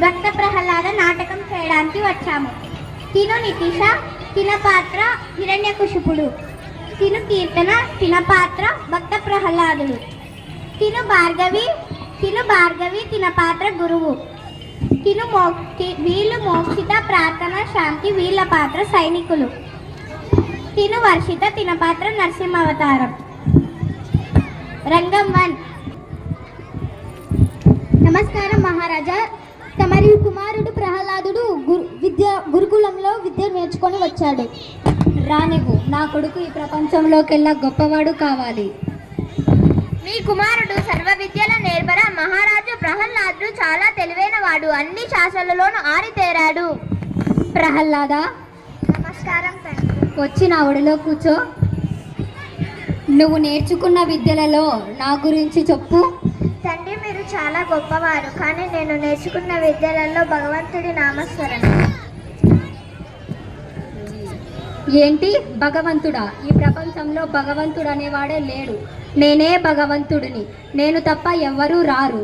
భక్త ప్రహ్లాద నాటకం చేయడానికి వచ్చాము. తిను నితీష, తిన పాత్ర హిరణ్యకుశిపుడు, తిను కీర్తన, తిన పాత్ర భక్త ప్రహ్లాదుడు, తిను భార్గవి, తిన పాత్ర గురువు, వీళ్ళు మోక్షిత, ప్రార్థన, శాంతి వీళ్ళ పాత్ర సైనికులు, తిను వర్షిత, తిన పాత్ర నరసింహావతారం. రంగం 1. నమస్కారం మహారాజా. తమరి కుమారుడు ప్రహ్లాదుడు గురుకులంలో విద్య నేర్చుకొని వచ్చాడు. రానివ్వు, నా కొడుకు ఈ ప్రపంచంలోకెల్లా గొప్పవాడు కావాలి. మీ కుమారుడు సర్వ విద్యల నేర్పర. మహారాజు ప్రహ్లాదుడు చాలా తెలివైన వాడు. అన్ని శాస్త్రాలలోనూ ఆరితేరాడు. ప్రహ్లాద, నమస్కారం తండ్రి. వచ్చి నా ఒడిలో కూర్చో. నువ్వు నేర్చుకున్న విద్యలలో నా గురించి చెప్పు. తండ్రి, మీరు చాలా గొప్పవారు, కానీ నేను నేర్చుకున్న విద్యలలో భగవంతుడి నామస్మరణ. ఏంటి భగవంతుడా? ఈ ప్రపంచంలో భగవంతుడు అనేవాడే లేడు. నేనే భగవంతుడిని. నేను తప్ప ఎవ్వరూ రారు.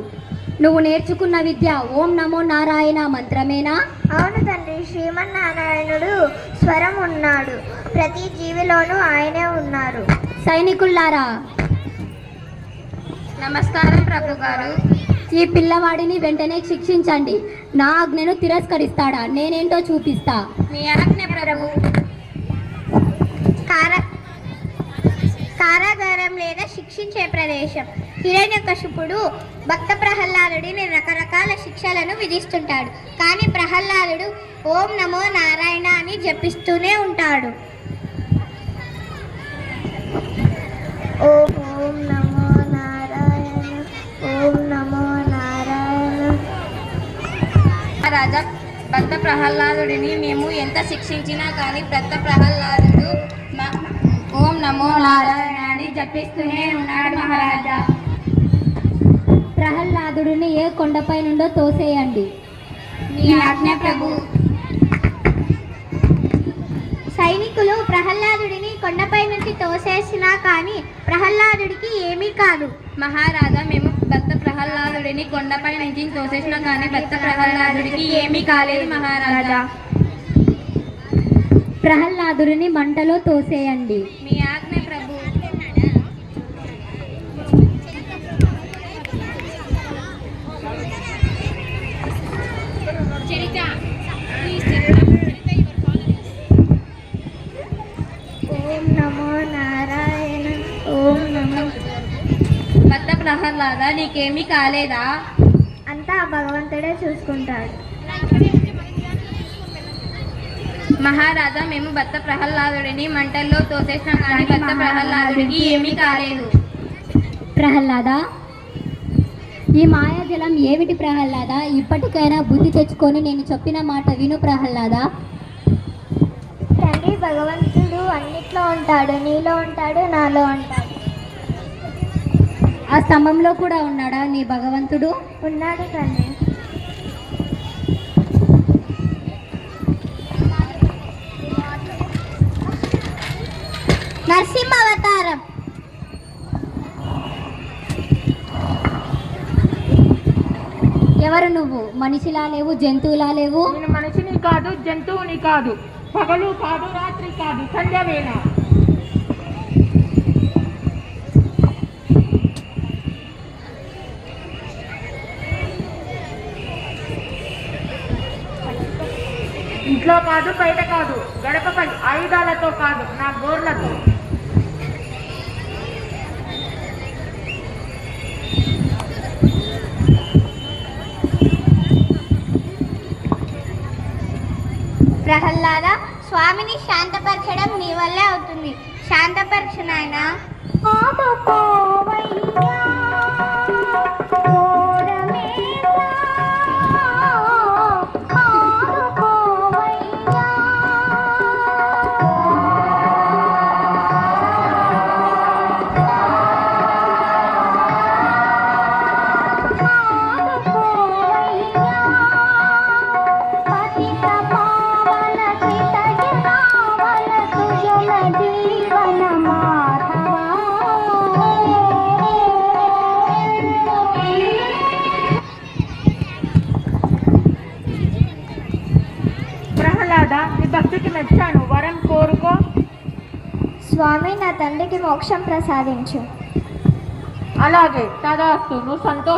నువ్వు నేర్చుకున్న విద్య ఓం నమో నారాయణ మంత్రమేనా? అవును తండ్రి, శ్రీమన్నారాయణుడు స్వరం ఉన్నాడు. ప్రతి జీవిలోనూ ఆయనే ఉన్నారు. సైనికుల్లారా, నమస్కారం ప్రభు గారు. ఈ పిల్లవాడిని వెంటనే శిక్షించండి. నా ఆజ్ఞను తిరస్కరిస్తాడా? నేనేంటో చూపిస్తా. మీ ఆజ్ఞ ప్రభు. కారాగారం లేదా శిక్షించే ప్రదేశం. హిరణ్యకశిపుడు భక్త ప్రహ్లాదుడిని రకరకాల శిక్షలను విధిస్తుంటాడు. కానీ ప్రహ్లాదుడు ఓం నమో నారాయణ అని జపిస్తూనే ఉంటాడు. ఓం నమో నారాయణ, ఓం నమో నారాయణ. రాజా, భక్త ప్రహ్లాదుడిని మేము ఎంత శిక్షించినా కానీ భక్త ప్రహ్లాదుడు ఓం నమో నారాయణ అని జపిస్తూనే ఉన్నాడు మహారాజా. ప్రహ్లాదుడిని ఏ కొండపై నుండో తోసేయండి. మీ ఆజ్ఞ ప్రభు. సైనికులు ప్రహ్లాదుడిని కొండపై నుంచి తోసేసినా కానీ ప్రహ్లాదుడికి ఏమీ కాదు. మహారాజా, మేము భక్త ప్రహ్లాదుడిని కొండపై నుంచి తోసేసినా కానీ భక్త ప్రహ్లాదుడికి ఏమీ కాలేదు మహారాజా. ప్రహ్లాదుడిని మంటలో తోసేయండి. మీ ఆజ్ఞ ప్రభు. ఓం నమో నారాయణ, ఓం నమో. భక్త ప్రహ్లాద, నీకేమీ కాలేదా? అంతా భగవంతుడే చూసుకుంటాడు. మహారాజా, మేము భక్త ప్రహ్లాదుడిని మంటల్లో తోసేసినాం కానీ భక్త ప్రహ్లాదుడికి ఏమీ కాలేదు. ప్రహ్లాద, ఈ మాయాజలం ఏమిటి ప్రహ్లాద? ఇప్పటికైనా బుద్ధి తెచ్చుకొని నేను చెప్పిన మాట విను ప్రహ్లాద. తండ్రి, భగవంతుడు అన్నిట్లో ఉంటాడు. నీలో ఉంటాడు, నాలో ఉంటాడు. ఆ స్తంభంలో కూడా ఉన్నాడా నీ భగవంతుడు? ఉన్నాడు తండ్రి. నరసింహావతారం. ఎవరు నువ్వు? మనిషిలా లేవు, జంతువులా లేవు. నేను మనిషిని కాదు, జంతువుని కాదు, పగలు కాదు, రాత్రి కాదు, సంధ్యవేళ. ఇంట్లో కాదు, బయట కాదు, గడపపై ఆయుధాలతో కాదు, నా గోర్లతో. ప్రహ్లాద, స్వామిని శాంతపరచడం నీ వల్లే అవుతుంది. శాంతపరచు నాయనా. ప్రహ్లాద, నీ భక్తికి మెచ్చాను, వరం కోరుకో. స్వామి, నా తండ్రికి మోక్షం ప్రసాదించు. అలాగే తదాస్తు, నువ్వు సంతోష